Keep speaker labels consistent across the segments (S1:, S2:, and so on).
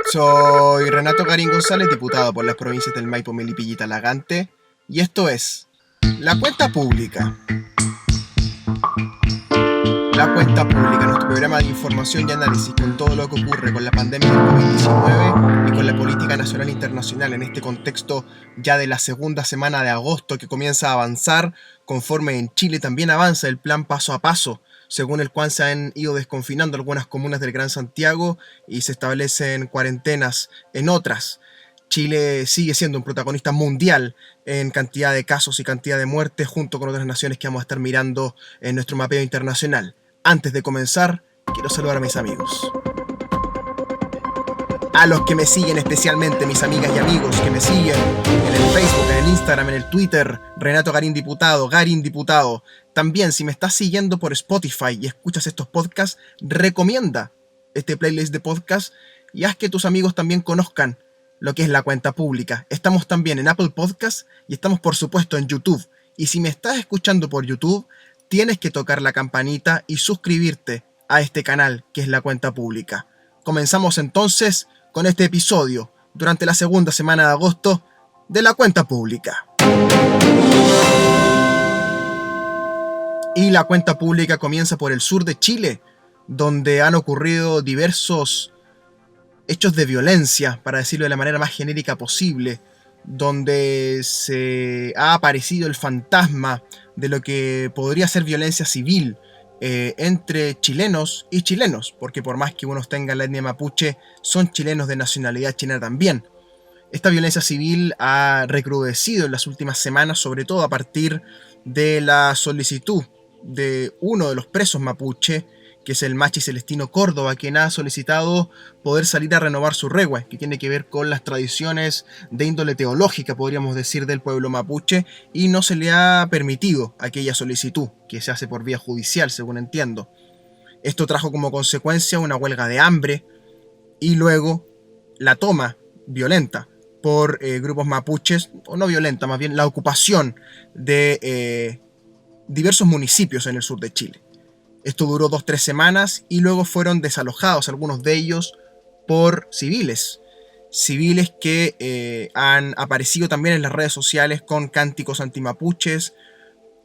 S1: Soy Renato Garín González, diputado por las provincias del Maipo, Melipilla y Talagante, y esto es La Cuenta Pública. La Cuenta Pública, nuestro programa de información y análisis con todo lo que ocurre con la pandemia del COVID-19 y con la política nacional e internacional en este contexto ya de la segunda semana de agosto que comienza a avanzar, conforme en Chile también avanza el plan paso a paso, según el cual se han ido desconfinando algunas comunas del Gran Santiago y se establecen cuarentenas en otras. Chile sigue siendo un protagonista mundial en cantidad de casos y cantidad de muertes, junto con otras naciones que vamos a estar mirando en nuestro mapeo internacional. Antes de comenzar, quiero saludar a mis amigos. A los que me siguen, especialmente mis amigas y amigos que me siguen en el Facebook, en el Instagram, en el Twitter, Renato Garín Diputado, Garín Diputado. También, si me estás siguiendo por Spotify y escuchas estos podcasts, recomienda este playlist de podcasts y haz que tus amigos también conozcan lo que es La Cuenta Pública. Estamos también en Apple Podcasts y estamos, por supuesto, en YouTube. Y si me estás escuchando por YouTube, tienes que tocar la campanita y suscribirte a este canal que es La Cuenta Pública. Comenzamos entonces con este episodio durante la segunda semana de agosto de La Cuenta Pública. Y La Cuenta Pública comienza por el sur de Chile, donde han ocurrido diversos hechos de violencia, para decirlo de la manera más genérica posible, donde se ha aparecido el fantasma de lo que podría ser violencia civil entre chilenos y chilenos, porque por más que unos tengan la etnia mapuche, son chilenos de nacionalidad chilena también. Esta violencia civil ha recrudecido en las últimas semanas, sobre todo a partir de la solicitud de uno de los presos mapuche, que es el Machi Celestino Córdoba, quien ha solicitado poder salir a renovar su regua, que tiene que ver con las tradiciones de índole teológica, podríamos decir, del pueblo mapuche, y no se le ha permitido aquella solicitud, que se hace por vía judicial, según entiendo. Esto trajo como consecuencia una huelga de hambre, y luego la toma violenta por grupos mapuches, o no violenta, más bien la ocupación de diversos municipios en el sur de Chile. Esto duró 2-3 semanas y luego fueron desalojados algunos de ellos por civiles. Civiles que han aparecido también en las redes sociales con cánticos antimapuches,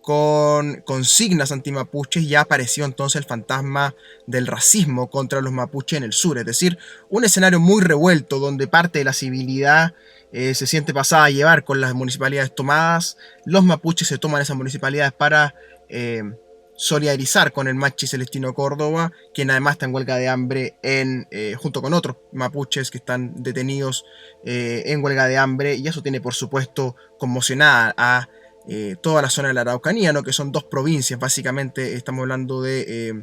S1: con consignas antimapuches, y ha aparecido entonces el fantasma del racismo contra los mapuches en el sur. Es decir, un escenario muy revuelto donde parte de la civilidad se siente pasada a llevar con las municipalidades tomadas. Los mapuches se toman esas municipalidades para solidarizar con el Machi Celestino Córdoba, quien además está en huelga de hambre junto con otros mapuches que están detenidos en huelga de hambre, y eso tiene por supuesto conmocionada a toda la zona de la Araucanía, ¿no? Que son dos provincias, básicamente estamos hablando de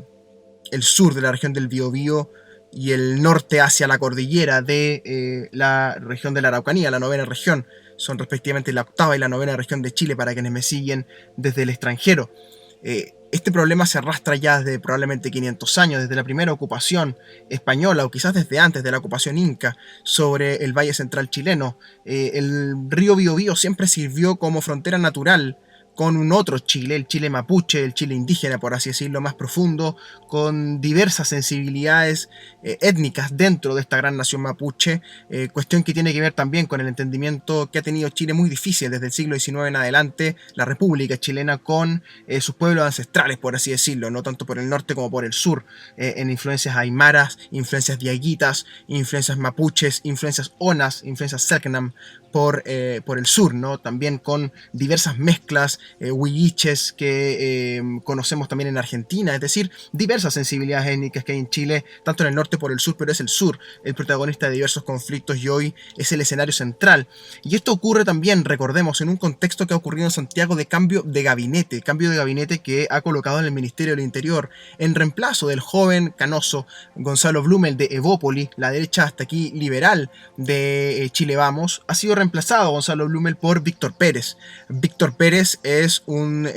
S1: el sur de la región del Biobío y el norte hacia la cordillera de la región de la Araucanía, la novena región. Son respectivamente la octava y la novena región de Chile, para quienes me siguen desde el extranjero. Este problema se arrastra ya desde probablemente 500 años, desde la primera ocupación española, o quizás desde antes de la ocupación inca, sobre el Valle Central chileno. El río Biobío siempre sirvió como frontera natural con un otro Chile, el Chile mapuche, el Chile indígena, por así decirlo, más profundo, con diversas sensibilidades étnicas dentro de esta gran nación mapuche, cuestión que tiene que ver también con el entendimiento que ha tenido Chile muy difícil desde el siglo XIX en adelante, la República Chilena, con sus pueblos ancestrales, por así decirlo, no tanto por el norte como por el sur, en influencias aymaras, influencias diaguitas, influencias mapuches, influencias onas, influencias selknam por el sur, ¿no? También con diversas mezclas huilliches que conocemos también en Argentina, es decir, diversas sensibilidades étnicas que hay en Chile, tanto en el norte por el sur, pero es el sur el protagonista de diversos conflictos y hoy es el escenario central. Y esto ocurre también, recordemos, en un contexto que ha ocurrido en Santiago de cambio de gabinete que ha colocado en el Ministerio del Interior, en reemplazo del joven canoso Gonzalo Blumel de Evópoli, la derecha hasta aquí liberal de Chile Vamos. Ha sido reemplazado Gonzalo Blumel por Víctor Pérez. Víctor Pérez es un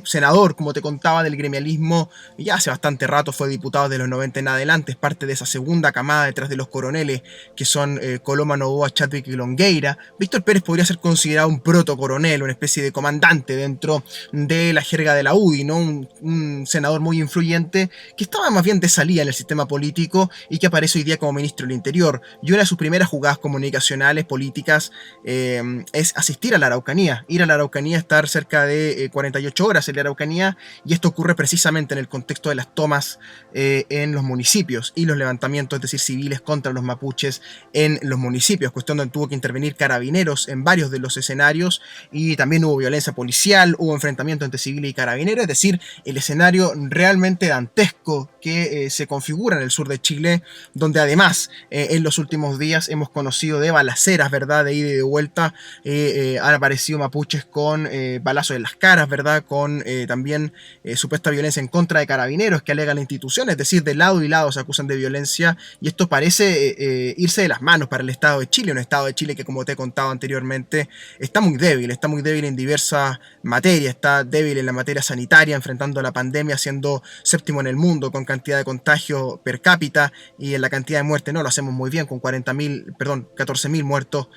S1: senador, como te contaba, del gremialismo, ya hace bastante rato, fue diputado de los 90 en adelante, es parte de esa segunda camada detrás de los coroneles, que son Coloma, Novoa, Chadwick y Longueira. Víctor Pérez podría ser considerado un protocoronel, una especie de comandante dentro de la jerga de la UDI, ¿no? Un senador muy influyente que estaba más bien de salida en el sistema político y que aparece hoy día como ministro del Interior. Y una de sus primeras jugadas comunicacionales, políticas, es asistir a la Araucanía, ir a la Araucanía, estar cerca de 48 horas en la Araucanía, y esto ocurre precisamente en el contexto de las tomas en los municipios y los levantamientos, es decir, civiles contra los mapuches en los municipios, cuestión donde tuvo que intervenir carabineros en varios de los escenarios, y también hubo violencia policial, hubo enfrentamiento entre civiles y carabineros, es decir, el escenario realmente dantesco que se configura en el sur de Chile, donde además en los últimos días hemos conocido de balaceras, ¿verdad?, de ida y de vuelta, han aparecido mapuches con balazos en las caras, ¿verdad?, con también supuesta violencia en contra de carabineros que alega la institución, es decir, de lado y lado se acusan de violencia, y esto parece irse de las manos para el Estado de Chile, un Estado de Chile que, como te he contado anteriormente, está muy débil en diversas materias, está débil en la materia sanitaria, enfrentando la pandemia, siendo séptimo en el mundo con cantidad de contagio per cápita, y en la cantidad de muertes no lo hacemos muy bien, con 14.000 muertos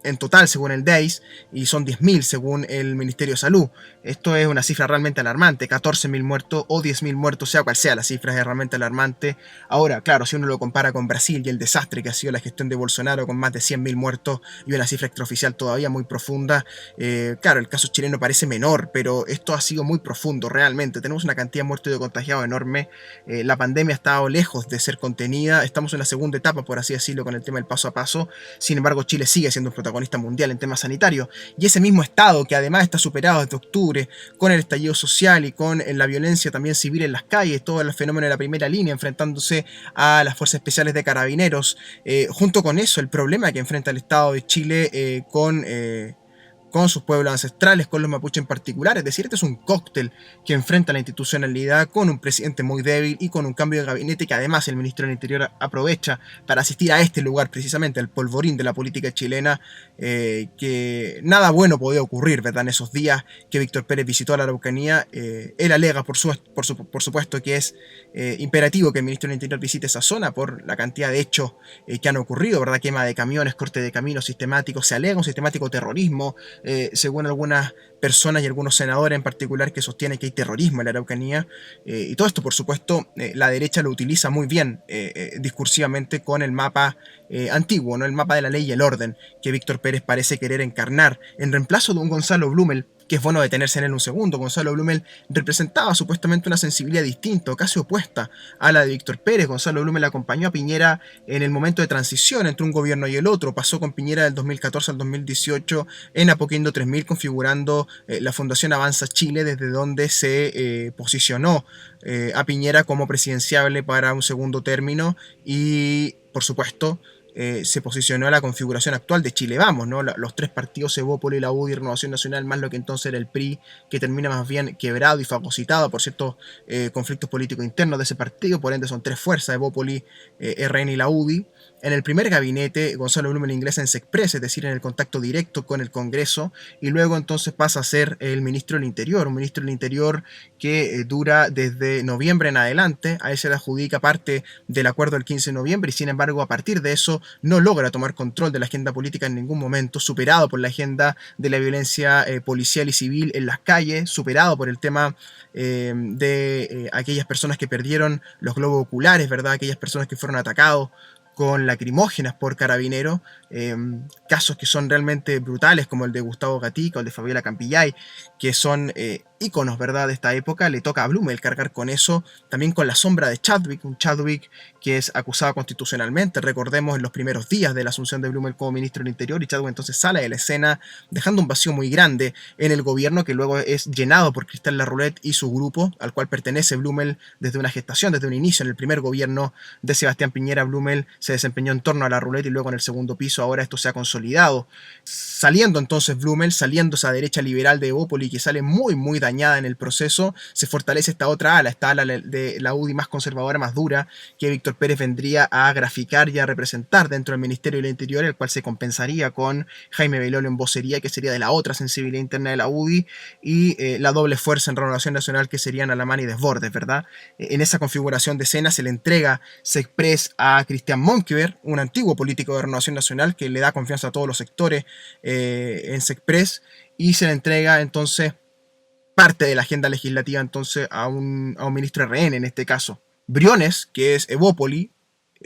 S1: en total según el DEIS, y son 10.000 según el Ministerio de Salud. Esto es una cifra realmente alarmante, 14.000 muertos o 10.000 muertos, sea cual sea la cifra, es realmente alarmante. Ahora, claro, si uno lo compara con Brasil y el desastre que ha sido la gestión de Bolsonaro, con más de 100.000 muertos y una cifra extraoficial todavía muy profunda, claro, el caso chileno parece menor, pero esto ha sido muy profundo realmente. Tenemos una cantidad de muertos y de contagiados enorme, la pandemia ha estado lejos de ser contenida, estamos en la segunda etapa, por así decirlo, con el tema del paso a paso. Sin embargo, Chile sigue siendo un protagonista mundial en temas sanitarios, y ese mismo Estado, que además está superado desde octubre con el estallido social y con la violencia también civil en las calles, todo el fenómeno de la primera línea enfrentándose a las fuerzas especiales de carabineros, junto con eso el problema que enfrenta el Estado de Chile con sus pueblos ancestrales, con los mapuches en particular. Es decir, este es un cóctel que enfrenta la institucionalidad con un presidente muy débil y con un cambio de gabinete que además el ministro del Interior aprovecha para asistir a este lugar, precisamente al polvorín de la política chilena, que nada bueno podía ocurrir, ¿verdad?, en esos días que Víctor Pérez visitó a la Araucanía. Él alega, por supuesto, que es imperativo que el ministro del Interior visite esa zona por la cantidad de hechos que han ocurrido, ¿verdad?, quema de camiones, corte de caminos sistemáticos, se alega un sistemático terrorismo, según algunas personas y algunos senadores en particular, que sostienen que hay terrorismo en la Araucanía, y todo esto, por supuesto, la derecha lo utiliza muy bien discursivamente con el mapa antiguo, ¿no?, el mapa de la ley y el orden, que Víctor Pérez parece querer encarnar en reemplazo de un Gonzalo Blumel, que es bueno detenerse en él un segundo. Gonzalo Blumel representaba supuestamente una sensibilidad distinta, o casi opuesta a la de Víctor Pérez. Gonzalo Blumel acompañó a Piñera en el momento de transición entre un gobierno y el otro, pasó con Piñera del 2014 al 2018 en Apoquindo 3000, configurando la Fundación Avanza Chile, desde donde se posicionó a Piñera como presidenciable para un segundo término, y por supuesto se posicionó a la configuración actual de Chile Vamos, ¿no? Los tres partidos, Evópoli, la UDI y Renovación Nacional, más lo que entonces era el PRI, que termina más bien quebrado y fagocitado por ciertos conflictos políticos internos de ese partido. Por ende son tres fuerzas, Evópoli, RN y la UDI. En el primer gabinete, Gonzalo Blumel ingresa en SECPRES, es decir, en el contacto directo con el Congreso, y luego entonces pasa a ser el ministro del Interior, un ministro del Interior que dura desde noviembre en adelante. A él se le adjudica parte del acuerdo del 15 de noviembre, y sin embargo a partir de eso no logra tomar control de la agenda política en ningún momento, superado por la agenda de la violencia policial y civil en las calles, superado por el tema de aquellas personas que perdieron los globos oculares, ¿verdad?, aquellas personas que fueron atacados con lacrimógenas por carabineros, casos que son realmente brutales, como el de Gustavo Gatica o el de Fabiola Campillay, que son íconos, ¿verdad?, de esta época. Le toca a Blumel cargar con eso, también con la sombra de Chadwick, un Chadwick que es acusado constitucionalmente, recordemos, en los primeros días de la asunción de Blumel como ministro del Interior, y Chadwick entonces sale de la escena, dejando un vacío muy grande en el gobierno, que luego es llenado por Cristal Larroulet y su grupo, al cual pertenece Blumel desde una gestación, desde un inicio. En el primer gobierno de Sebastián Piñera, Blumel se desempeñó en torno a la ruleta y luego en el segundo piso ahora esto se ha consolidado. Saliendo entonces Blumel, saliendo esa derecha liberal de Evópoli que sale muy dañada en el proceso, se fortalece esta otra ala, esta ala de la UDI más conservadora, más dura, que Víctor Pérez vendría a graficar y a representar dentro del Ministerio del Interior, el cual se compensaría con Jaime Belolio en vocería, que sería de la otra sensibilidad interna de la UDI, y la doble fuerza en Renovación Nacional, que serían Alamán y Desbordes, ¿verdad? En esa configuración de escena se le entrega Sexpress a Cristian Monkever, un antiguo político de Renovación Nacional que le da confianza a todos los sectores en Sexpress, y se le entrega entonces parte de la agenda legislativa entonces a un ministro RN en este caso. Briones, que es Evópoli,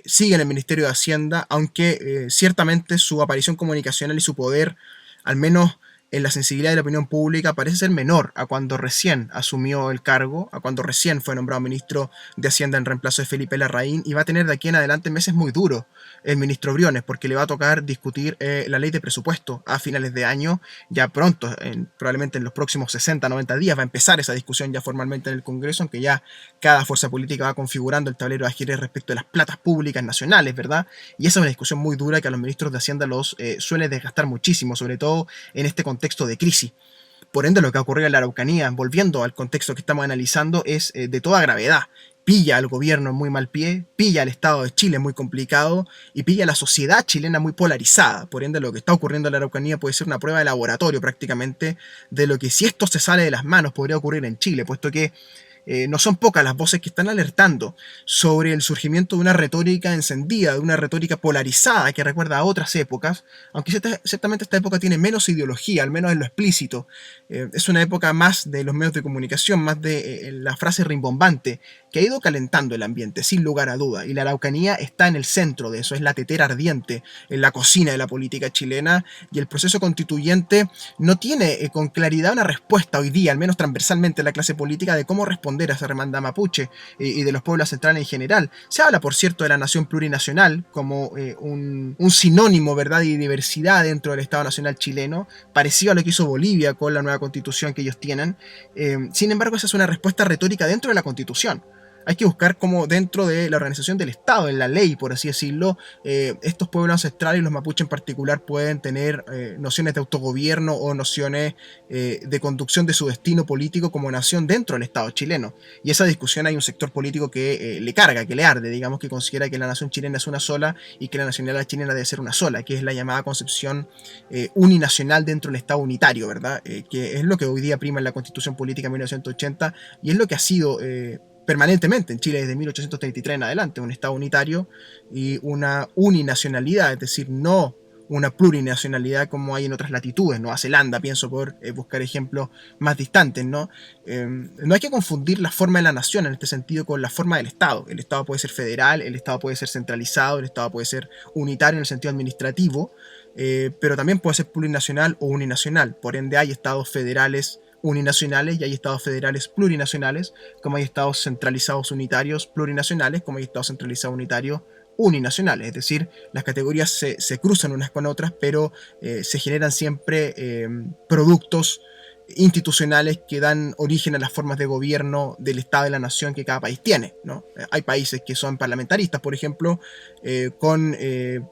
S1: sigue en el Ministerio de Hacienda, aunque ciertamente su aparición comunicacional y su poder, al menos en la sensibilidad de la opinión pública, parece ser menor a cuando recién asumió el cargo, a cuando recién fue nombrado ministro de Hacienda en reemplazo de Felipe Larraín, y va a tener de aquí en adelante meses muy duros el ministro Briones, porque le va a tocar discutir la ley de presupuesto a finales de año, ya pronto, probablemente en los próximos 60, 90 días va a empezar esa discusión ya formalmente en el Congreso, aunque ya cada fuerza política va configurando el tablero de ajedrez respecto de las platas públicas nacionales, ¿verdad? Y esa es una discusión muy dura que a los ministros de Hacienda los suele desgastar muchísimo, sobre todo en este contexto de crisis. Por ende, lo que ha ocurrido en la Araucanía, volviendo al contexto que estamos analizando, es de toda gravedad. Pilla al gobierno en muy mal pie, pilla al Estado de Chile muy complicado y pilla a la sociedad chilena muy polarizada. Por ende, lo que está ocurriendo en la Araucanía puede ser una prueba de laboratorio prácticamente de lo que, si esto se sale de las manos, podría ocurrir en Chile, puesto que no son pocas las voces que están alertando sobre el surgimiento de una retórica encendida, de una retórica polarizada que recuerda a otras épocas, aunque ciertamente esta época tiene menos ideología, al menos en lo explícito. Es una época más de los medios de comunicación, más de la frase rimbombante, que ha ido calentando el ambiente, sin lugar a duda, y la Araucanía está en el centro de eso, es la tetera ardiente en la cocina de la política chilena, y el proceso constituyente no tiene con claridad una respuesta hoy día, al menos transversalmente en la clase política, de cómo responder a esa demanda mapuche y de los pueblos centrales en general. Se habla, por cierto, de la nación plurinacional como un sinónimo, ¿verdad?, y diversidad dentro del Estado Nacional chileno, parecido a lo que hizo Bolivia con la nueva constitución que ellos tienen. Sin embargo, esa es una respuesta retórica dentro de la constitución. Hay que buscar cómo dentro de la organización del Estado, en la ley, por así decirlo, estos pueblos ancestrales, los mapuches en particular, pueden tener nociones de autogobierno o nociones de conducción de su destino político como nación dentro del Estado chileno. Y esa discusión hay un sector político que le carga, que le arde, digamos, que considera que la nación chilena es una sola y que la nacionalidad chilena debe ser una sola, que es la llamada concepción uninacional dentro del Estado unitario, ¿verdad? Que es lo que hoy día prima en la Constitución Política de 1980 y es lo que ha sido permanentemente en Chile desde 1833 en adelante, un Estado unitario y una uninacionalidad, es decir, no una plurinacionalidad como hay en otras latitudes, Nueva Zelanda, pienso por buscar ejemplos más distantes, ¿no? No hay que confundir la forma de la nación en este sentido con la forma del Estado. El Estado puede ser federal, el Estado puede ser centralizado, el Estado puede ser unitario en el sentido administrativo, pero también puede ser plurinacional o uninacional. Por ende, hay estados federales uninacionales y hay estados federales plurinacionales, como hay estados centralizados unitarios plurinacionales, como hay estados centralizados unitarios uninacionales. Es decir, las categorías se cruzan unas con otras, pero se generan siempre productos institucionales que dan origen a las formas de gobierno del Estado y la nación que cada país tiene, ¿no? Hay países que son parlamentaristas, por ejemplo, con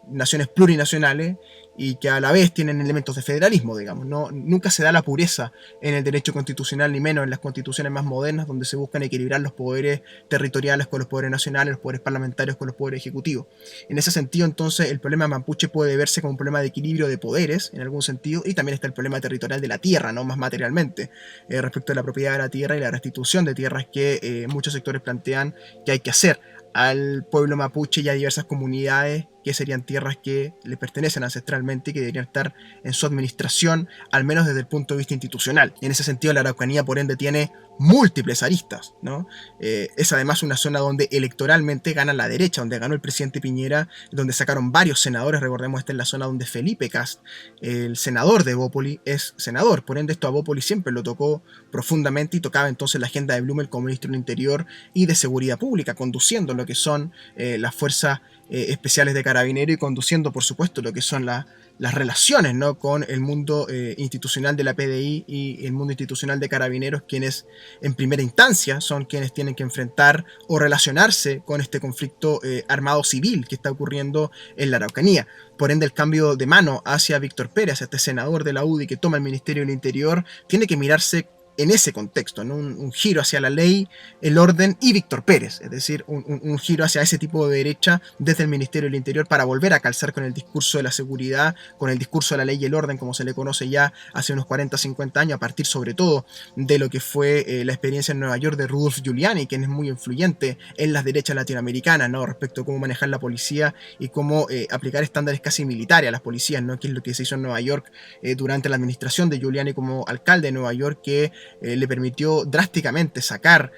S1: naciones plurinacionales y que a la vez tienen elementos de federalismo, digamos. No, nunca se da la pureza en el derecho constitucional, ni menos en las constituciones más modernas, donde se buscan equilibrar los poderes territoriales con los poderes nacionales, los poderes parlamentarios con los poderes ejecutivos. En ese sentido, entonces, el problema mapuche puede verse como un problema de equilibrio de poderes, en algún sentido, y también está el problema territorial de la tierra, ¿no?, más materialmente, respecto a la propiedad de la tierra y la restitución de tierras que muchos sectores plantean que hay que hacer al pueblo mapuche y a diversas comunidades que serían tierras que le pertenecen ancestralmente y que deberían estar en su administración, al menos desde el punto de vista institucional. Y en ese sentido, la Araucanía, por ende, tiene múltiples aristas, ¿no? Es además una zona donde electoralmente gana la derecha, donde ganó el presidente Piñera, donde sacaron varios senadores. Recordemos, esta es la zona donde Felipe Kast, el senador de Evópoli, es senador. Por ende, esto a Evópoli siempre lo tocó profundamente y tocaba entonces la agenda de Blumel como ministro del Interior y de Seguridad Pública, conduciendo lo que son las fuerzas especiales de carabinero y conduciendo, por supuesto, lo que son las relaciones, ¿no?, con el mundo institucional de la PDI y el mundo institucional de Carabineros, quienes en primera instancia son quienes tienen que enfrentar o relacionarse con este conflicto armado civil que está ocurriendo en la Araucanía. Por ende, el cambio de mano hacia Víctor Pérez, este senador de la UDI que toma el Ministerio del Interior, tiene que mirarse en ese contexto, ¿no? Un giro hacia la ley, el orden y Víctor Pérez, es decir, un giro hacia ese tipo de derecha desde el Ministerio del Interior para volver a calzar con el discurso de la seguridad, con el discurso de la ley y el orden, como se le conoce ya hace unos 40, 50 años, a partir sobre todo de lo que fue la experiencia en Nueva York de Rudolph Giuliani, quien es muy influyente en las derechas latinoamericanas, ¿no?, respecto a cómo manejar la policía y cómo aplicar estándares casi militares a las policías, ¿no?, que es lo que se hizo en Nueva York durante la administración de Giuliani como alcalde de Nueva York, que le permitió drásticamente sacar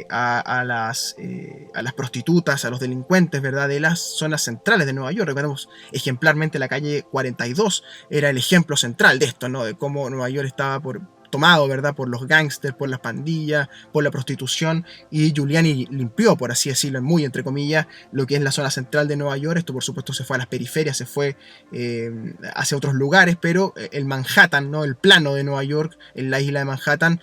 S1: a las prostitutas, a los delincuentes, ¿verdad?, de las zonas centrales de Nueva York. Recordemos ejemplarmente la calle 42 era el ejemplo central de esto, ¿no?, de cómo Nueva York estaba tomado, ¿verdad?, por los gángsters, por las pandillas, por la prostitución, y Giuliani limpió, por así decirlo, muy entre comillas, lo que es la zona central de Nueva York. Esto, por supuesto, se fue a las periferias, se fue hacia otros lugares, pero el Manhattan, ¿no?, el plano de Nueva York, en la isla de Manhattan,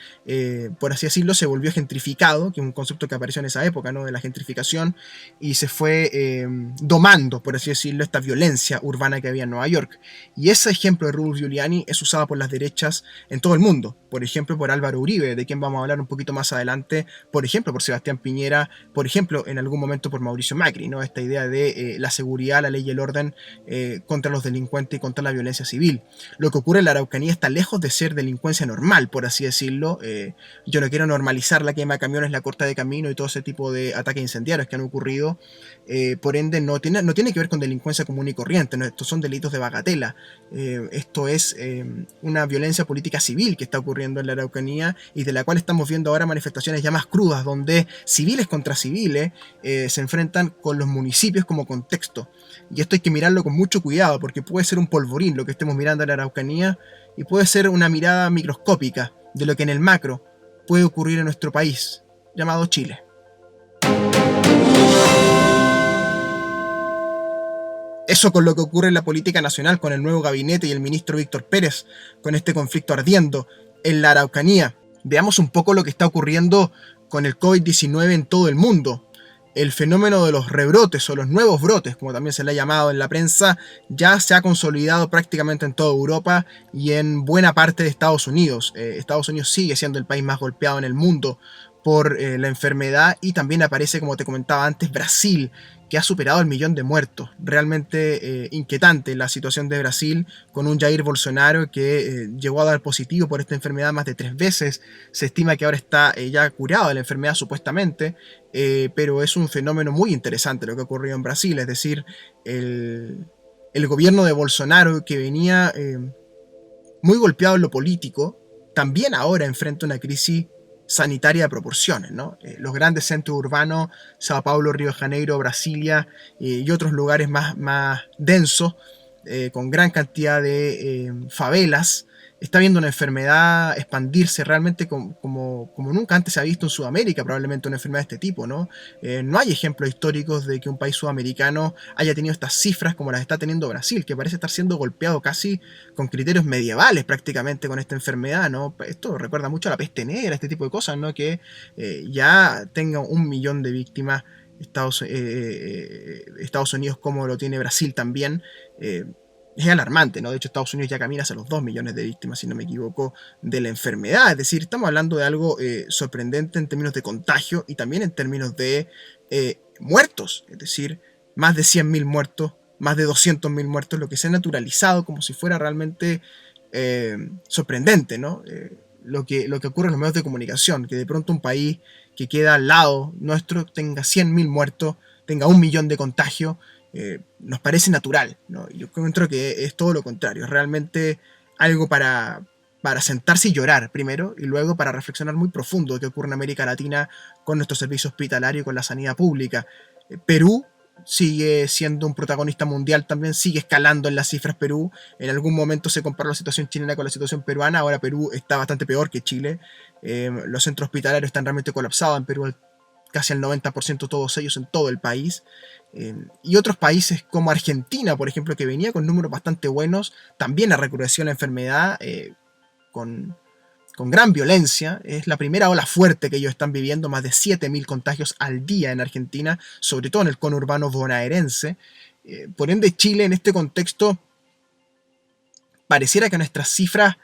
S1: por así decirlo, se volvió gentrificado, que es un concepto que apareció en esa época, ¿no?, de la gentrificación, y se fue domando, por así decirlo, esta violencia urbana que había en Nueva York. Y ese ejemplo de Rudolph Giuliani es usado por las derechas en todo el mundo. Por ejemplo, por Álvaro Uribe, de quien vamos a hablar un poquito más adelante, por ejemplo, por Sebastián Piñera, por ejemplo, en algún momento por Mauricio Macri, ¿no? Esta idea de la seguridad, la ley y el orden contra los delincuentes y contra la violencia civil. Lo que ocurre en la Araucanía está lejos de ser delincuencia normal, por así decirlo. Yo no quiero normalizar la quema de camiones, la corta de camino y todo ese tipo de ataques incendiarios que han ocurrido. Por ende, no tiene que ver con delincuencia común y corriente, ¿no? Estos son delitos de bagatela. Esto es una violencia política civil que está ocurriendo en la Araucanía y de la cual estamos viendo ahora manifestaciones ya más crudas, donde civiles contra civiles se enfrentan con los municipios como contexto. Y esto hay que mirarlo con mucho cuidado, porque puede ser un polvorín lo que estemos mirando en la Araucanía y puede ser una mirada microscópica de lo que en el macro puede ocurrir en nuestro país, llamado Chile. Eso con lo que ocurre en la política nacional, con el nuevo gabinete y el ministro Víctor Pérez, con este conflicto ardiendo en la Araucanía. Veamos un poco lo que está ocurriendo con el COVID-19 en todo el mundo. El fenómeno de los rebrotes o los nuevos brotes, como también se le ha llamado en la prensa, ya se ha consolidado prácticamente en toda Europa y en buena parte de Estados Unidos. Estados Unidos sigue siendo el país más golpeado en el mundo por la enfermedad, y también aparece, como te comentaba antes, Brasil, que ha superado el 1.000.000 de muertos. Realmente inquietante la situación de Brasil, con un Jair Bolsonaro que llegó a dar positivo por esta enfermedad más de 3 veces. Se estima que ahora está ya curado de la enfermedad supuestamente, pero es un fenómeno muy interesante lo que ha ocurrido en Brasil. Es decir, el gobierno de Bolsonaro, que venía muy golpeado en lo político, también ahora enfrenta una crisis sanitaria de proporciones, ¿no? Los grandes centros urbanos, Sao Paulo, Río de Janeiro, Brasilia y otros lugares más densos, con gran cantidad de favelas, está viendo una enfermedad expandirse realmente como nunca antes se ha visto en Sudamérica, probablemente una enfermedad de este tipo, ¿no? No hay ejemplos históricos de que un país sudamericano haya tenido estas cifras como las está teniendo Brasil, que parece estar siendo golpeado casi con criterios medievales prácticamente con esta enfermedad, ¿no? Esto recuerda mucho a la peste negra, este tipo de cosas, ¿no? Que ya tenga 1.000.000 de víctimas Estados Unidos, como lo tiene Brasil también. Es alarmante, ¿no? De hecho, Estados Unidos ya camina hacia los 2 millones de víctimas, si no me equivoco, de la enfermedad. Es decir, estamos hablando de algo sorprendente en términos de contagio y también en términos de muertos. Es decir, más de 100.000 muertos, más de 200.000 muertos, lo que se ha naturalizado como si fuera realmente sorprendente, ¿no? Lo que ocurre en los medios de comunicación, que de pronto un país que queda al lado nuestro tenga 100.000 muertos, tenga 1.000.000 de contagios. Nos parece natural, ¿no? Yo encuentro que es todo lo contrario, es realmente algo para sentarse y llorar primero, y luego para reflexionar muy profundo de qué ocurre en América Latina con nuestro servicio hospitalario y con la sanidad pública. Perú sigue siendo un protagonista mundial también, sigue escalando en las cifras Perú. En algún momento se comparó la situación chilena con la situación peruana, ahora Perú está bastante peor que Chile. Los centros hospitalarios están realmente colapsados en Perú. casi el 90% todos ellos en todo el país. Y otros países como Argentina, por ejemplo, que venía con números bastante buenos, también ha recrudecido la enfermedad con, con gran violencia. Es la primera ola fuerte que ellos están viviendo, más de 7.000 contagios al día en Argentina, sobre todo en el conurbano bonaerense. Por ende, Chile en este contexto pareciera que nuestras cifras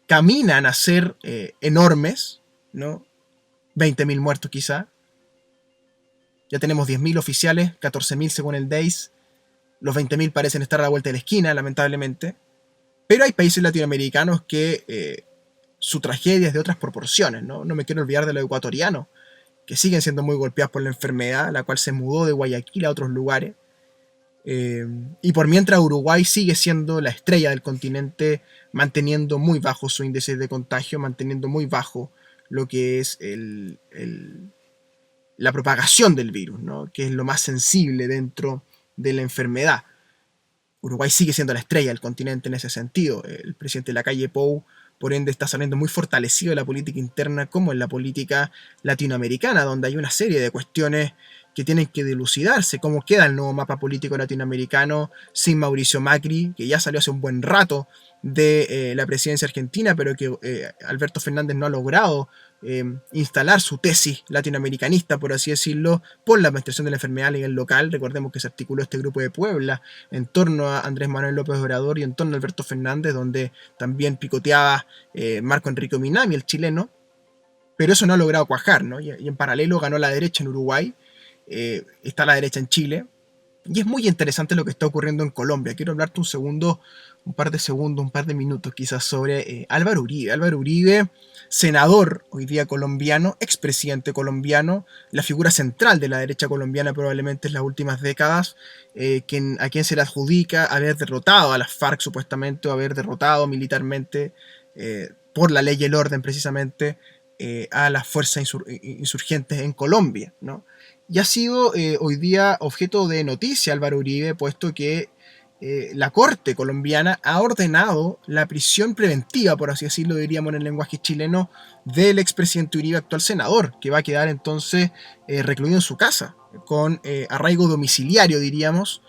S1: caminan a ser enormes, ¿no? 20.000 muertos quizá. Ya tenemos 10.000 oficiales, 14.000 según el DEIS. Los 20.000 parecen estar a la vuelta de la esquina, lamentablemente. Pero hay países latinoamericanos que su tragedia es de otras proporciones, ¿no? No me quiero olvidar de los ecuatorianos, que siguen siendo muy golpeados por la enfermedad, la cual se mudó de Guayaquil a otros lugares. Y por mientras Uruguay sigue siendo la estrella del continente, manteniendo muy bajo su índice de contagio, manteniendo muy bajo lo que es la propagación del virus, ¿no? Que es lo más sensible dentro de la enfermedad. Uruguay sigue siendo la estrella del continente en ese sentido. El presidente Lacalle Pou, por ende, está saliendo muy fortalecido en la política interna como en la política latinoamericana, donde hay una serie de cuestiones que tienen que dilucidarse. ¿Cómo queda el nuevo mapa político latinoamericano sin Mauricio Macri, que ya salió hace un buen rato de la presidencia argentina, pero que Alberto Fernández no ha logrado instalar su tesis latinoamericanista, por así decirlo, por la administración de la enfermedad a nivel local? Recordemos que se articuló este grupo de Puebla en torno a Andrés Manuel López Obrador y en torno a Alberto Fernández, donde también picoteaba Marco Enrique Minami, el chileno, pero eso no ha logrado cuajar, ¿no? Y en paralelo ganó la derecha en Uruguay, está la derecha en Chile, y es muy interesante lo que está ocurriendo en Colombia. Quiero hablarte un par de minutos quizás sobre Álvaro Uribe. Álvaro Uribe, senador hoy día colombiano, expresidente colombiano, la figura central de la derecha colombiana probablemente en las últimas décadas, a quien se le adjudica haber derrotado a las FARC supuestamente, o haber derrotado militarmente por la ley y el orden precisamente a las fuerzas insurgentes en Colombia, ¿no? Y ha sido hoy día objeto de noticia Álvaro Uribe, puesto que la Corte colombiana ha ordenado la prisión preventiva, por así decirlo, diríamos en el lenguaje chileno, del expresidente Uribe, actual senador, que va a quedar entonces recluido en su casa, con arraigo domiciliario, diríamos,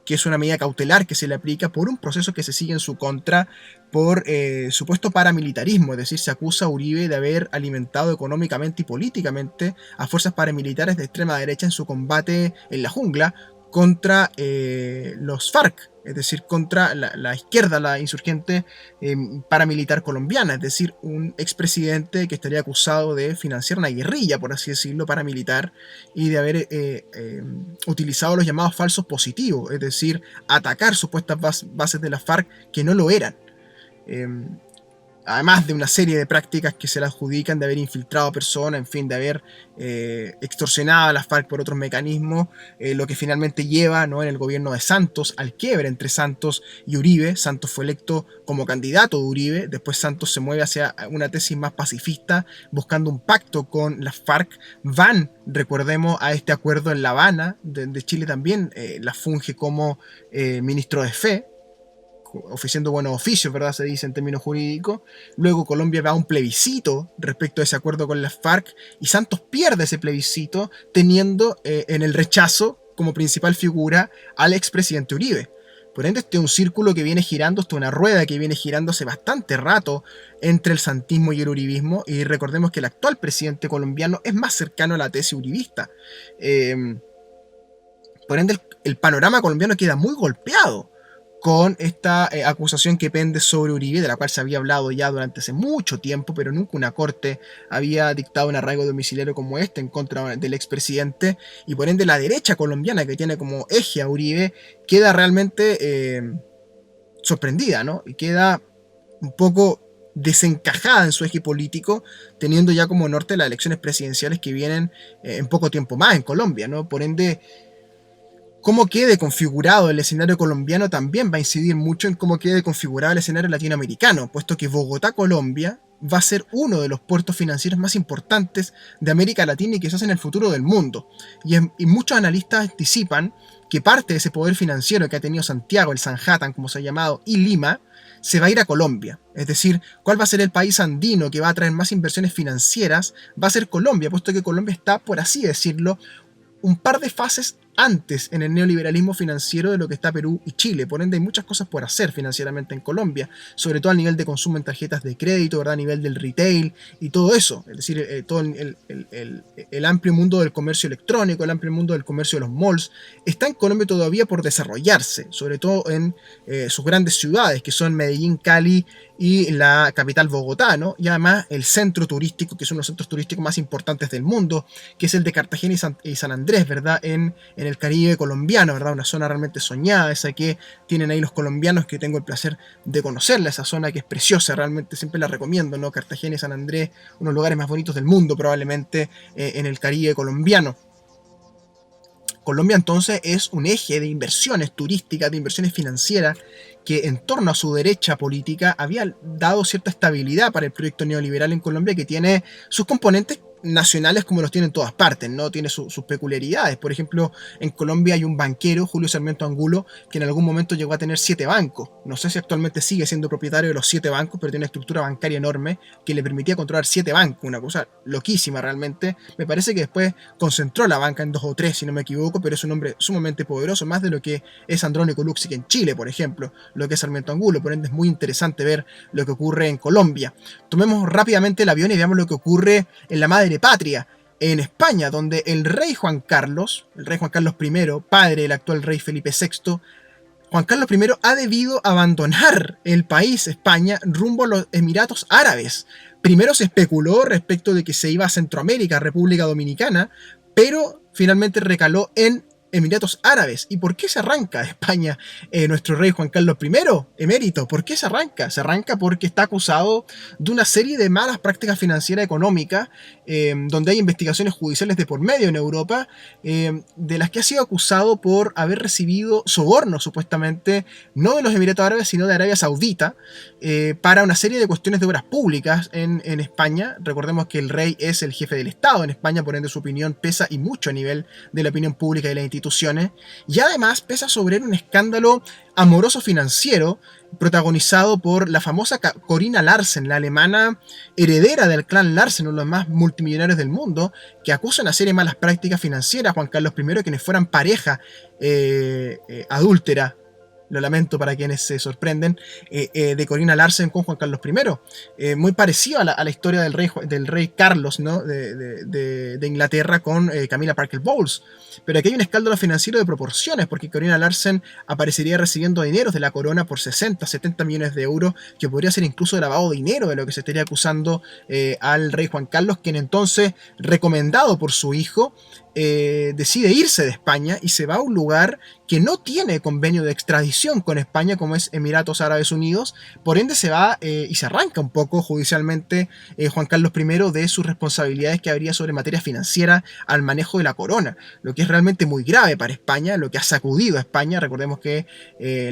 S1: que es una medida cautelar que se le aplica por un proceso que se sigue en su contra por supuesto paramilitarismo. Es decir, se acusa a Uribe de haber alimentado económicamente y políticamente a fuerzas paramilitares de extrema derecha en su combate en la jungla contra los FARC, es decir, contra la izquierda, la insurgente paramilitar colombiana, es decir, un expresidente que estaría acusado de financiar una guerrilla, por así decirlo, paramilitar, y de haber utilizado los llamados falsos positivos, es decir, atacar supuestas bases de la FARC que no lo eran. Además de una serie de prácticas que se le adjudican de haber infiltrado a personas, en fin, de haber extorsionado a las FARC por otros mecanismos, lo que finalmente lleva, ¿no?, en el gobierno de Santos al quiebre entre Santos y Uribe. Santos fue electo como candidato de Uribe, después Santos se mueve hacia una tesis más pacifista, buscando un pacto con las FARC. Van, recordemos, a este acuerdo en La Habana, de Chile también la funge como ministro de Fe, oficiando buenos oficios, ¿verdad? Se dice en términos jurídicos. Luego Colombia va a un plebiscito respecto a ese acuerdo con las FARC y Santos pierde ese plebiscito teniendo en el rechazo como principal figura al expresidente Uribe. Por ende, este es un círculo que viene girando, esta es una rueda que viene girando hace bastante rato entre el santismo y el uribismo, y recordemos que el actual presidente colombiano es más cercano a la tesis uribista. Por ende, el panorama colombiano queda muy golpeado con esta acusación que pende sobre Uribe, de la cual se había hablado ya durante hace mucho tiempo, pero nunca una corte había dictado un arraigo domiciliario como este en contra del expresidente, y por ende la derecha colombiana, que tiene como eje a Uribe, queda realmente sorprendida, ¿no? Y queda un poco desencajada en su eje político, teniendo ya como norte las elecciones presidenciales que vienen en poco tiempo más en Colombia, ¿no? Por ende, cómo quede configurado el escenario colombiano también va a incidir mucho en cómo quede configurado el escenario latinoamericano, puesto que Bogotá, Colombia, va a ser uno de los puertos financieros más importantes de América Latina y quizás en el futuro del mundo. Y muchos analistas anticipan que parte de ese poder financiero que ha tenido Santiago, el Sanhattan, como se ha llamado, y Lima, se va a ir a Colombia. Es decir, ¿cuál va a ser el país andino que va a traer más inversiones financieras? Va a ser Colombia, puesto que Colombia está, por así decirlo, un par de fases antes en el neoliberalismo financiero de lo que está Perú y Chile. Por ende, hay muchas cosas por hacer financieramente en Colombia, sobre todo a nivel de consumo en tarjetas de crédito, ¿verdad? A nivel del retail y todo eso. Es decir, todo el amplio mundo del comercio electrónico, el amplio mundo del comercio de los malls, está en Colombia todavía por desarrollarse, sobre todo en sus grandes ciudades, que son Medellín, Cali y la capital Bogotá, ¿no? Y además el centro turístico, que es uno de los centros turísticos más importantes del mundo, que es el de Cartagena y San Andrés, ¿verdad? En el Caribe colombiano, ¿verdad? Una zona realmente soñada, esa que tienen ahí los colombianos, que tengo el placer de conocerla, esa zona que es preciosa, realmente siempre la recomiendo, ¿no? Cartagena y San Andrés, unos lugares más bonitos del mundo probablemente en el Caribe colombiano. Colombia entonces es un eje de inversiones turísticas, de inversiones financieras, que en torno a su derecha política había dado cierta estabilidad para el proyecto neoliberal en Colombia, que tiene sus componentes nacionales como los tiene en todas partes, ¿no? Tiene sus peculiaridades. Por ejemplo, en Colombia hay un banquero, Julio Sarmiento Angulo, que en algún momento llegó a tener 7 bancos. No sé si actualmente sigue siendo propietario de los 7 bancos, pero tiene una estructura bancaria enorme que le permitía controlar 7 bancos, una cosa loquísima realmente. Me parece que después concentró la banca en 2 o 3, si no me equivoco, pero es un hombre sumamente poderoso, más de lo que es Andrónico Luxic en Chile, por ejemplo, lo que es Sarmiento Angulo. Por ende es muy interesante ver lo que ocurre en Colombia. Tomemos rápidamente el avión y veamos lo que ocurre en la madre patria, en España, donde el rey Juan Carlos I, padre del actual rey Felipe VI, Juan Carlos I ha debido abandonar el país, España, rumbo a los Emiratos Árabes. Primero se especuló respecto de que se iba a Centroamérica, República Dominicana, pero finalmente recaló en Emiratos Árabes. ¿Y por qué se arranca de España nuestro rey Juan Carlos I, emérito? ¿Por qué se arranca? Se arranca porque está acusado de una serie de malas prácticas financieras económicas, donde hay investigaciones judiciales de por medio en Europa, de las que ha sido acusado por haber recibido sobornos, supuestamente, no de los Emiratos Árabes, sino de Arabia Saudita, para una serie de cuestiones de obras públicas en España. Recordemos que el rey es el jefe del Estado en España, por ende su opinión pesa y mucho a nivel de la opinión pública y la instituciones. Y además pesa sobre él un escándalo amoroso financiero protagonizado por la famosa Corina Larsen, la alemana heredera del clan Larsen, uno de los más multimillonarios del mundo, que acusa una serie de malas prácticas financieras a Juan Carlos I, quienes fueran pareja adúltera. Lo lamento para quienes se sorprenden, de Corina Larsen con Juan Carlos I. Muy parecido a la historia del rey Carlos, ¿no? de Inglaterra con Camilla Parker Bowles. Pero aquí hay un escándalo financiero de proporciones, porque Corina Larsen aparecería recibiendo dineros de la corona por 60, 70 millones de euros, que podría ser incluso lavado de dinero, de lo que se estaría acusando al rey Juan Carlos, quien entonces, recomendado por su hijo, decide irse de España y se va a un lugar que no tiene convenio de extradición con España, como es Emiratos Árabes Unidos. Por ende se va y se arranca un poco judicialmente Juan Carlos I de sus responsabilidades que habría sobre materia financiera al manejo de la corona, lo que es realmente muy grave para España, lo que ha sacudido a España. Recordemos que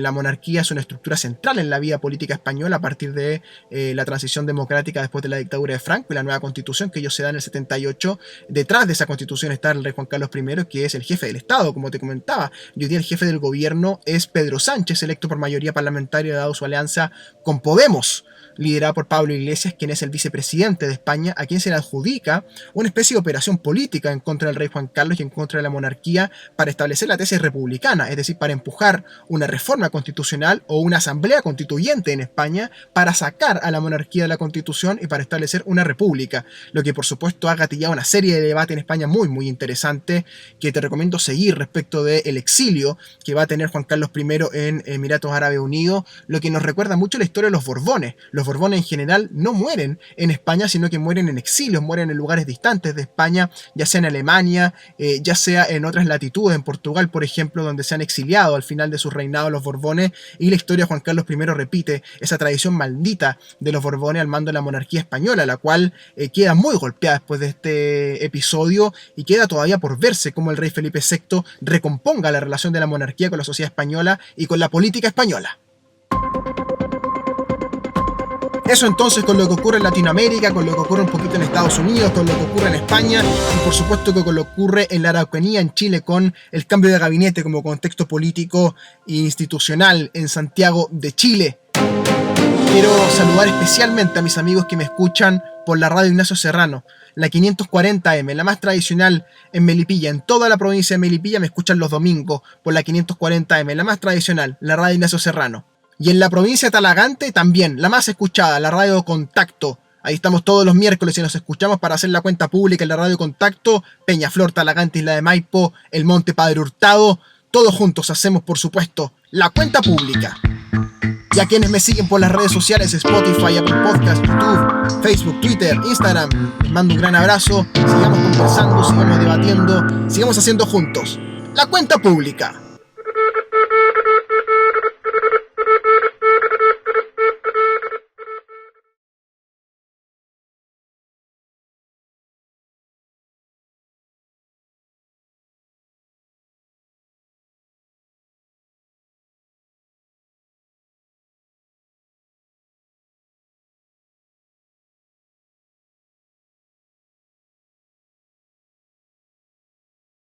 S1: la monarquía es una estructura central en la vida política española a partir de la transición democrática después de la dictadura de Franco y la nueva constitución que ellos se dan en el 78. Detrás de esa constitución está el rey Juan Carlos I, que es el jefe del Estado, como te comentaba, y hoy día el jefe del gobierno es Pedro Sánchez, electo por mayoría parlamentaria dado su alianza con Podemos, liderada por Pablo Iglesias, quien es el vicepresidente de España, a quien se le adjudica una especie de operación política en contra del rey Juan Carlos y en contra de la monarquía para establecer la tesis republicana, es decir, para empujar una reforma constitucional o una asamblea constituyente en España para sacar a la monarquía de la constitución y para establecer una república, lo que por supuesto ha gatillado una serie de debates en España muy muy interesante, que te recomiendo seguir respecto del exilio que va a tener Juan Carlos I en Emiratos Árabes Unidos, lo que nos recuerda mucho la historia de los Borbones. Los Borbones en general no mueren en España, sino que mueren en exilios, mueren en lugares distantes de España, ya sea en Alemania, ya sea en otras latitudes, en Portugal, por ejemplo, donde se han exiliado al final de su reinado los Borbones, y la historia de Juan Carlos I repite esa tradición maldita de los Borbones al mando de la monarquía española, la cual queda muy golpeada después de este episodio, y queda todavía por verse cómo el rey Felipe VI recomponga la relación de la monarquía con la sociedad española y con la política española. Eso entonces con lo que ocurre en Latinoamérica, con lo que ocurre un poquito en Estados Unidos, con lo que ocurre en España y por supuesto que con lo que ocurre en la Araucanía, en Chile, con el cambio de gabinete como contexto político e institucional en Santiago de Chile. Quiero saludar especialmente a mis amigos que me escuchan por la radio Ignacio Serrano, la 540M, la más tradicional en Melipilla. En toda la provincia de Melipilla me escuchan los domingos por la 540M, la más tradicional, la radio Ignacio Serrano. Y en la provincia de Talagante también, la más escuchada, la radio Contacto. Ahí estamos todos los miércoles y nos escuchamos para hacer la cuenta pública en la radio Contacto, Peñaflor, Talagante, Isla de Maipo, El Monte, Padre Hurtado. Todos juntos hacemos, por supuesto, la cuenta pública. Y a quienes me siguen por las redes sociales, Spotify, Apple Podcasts, YouTube, Facebook, Twitter, Instagram, les mando un gran abrazo. Sigamos conversando, sigamos debatiendo, sigamos haciendo juntos la cuenta pública.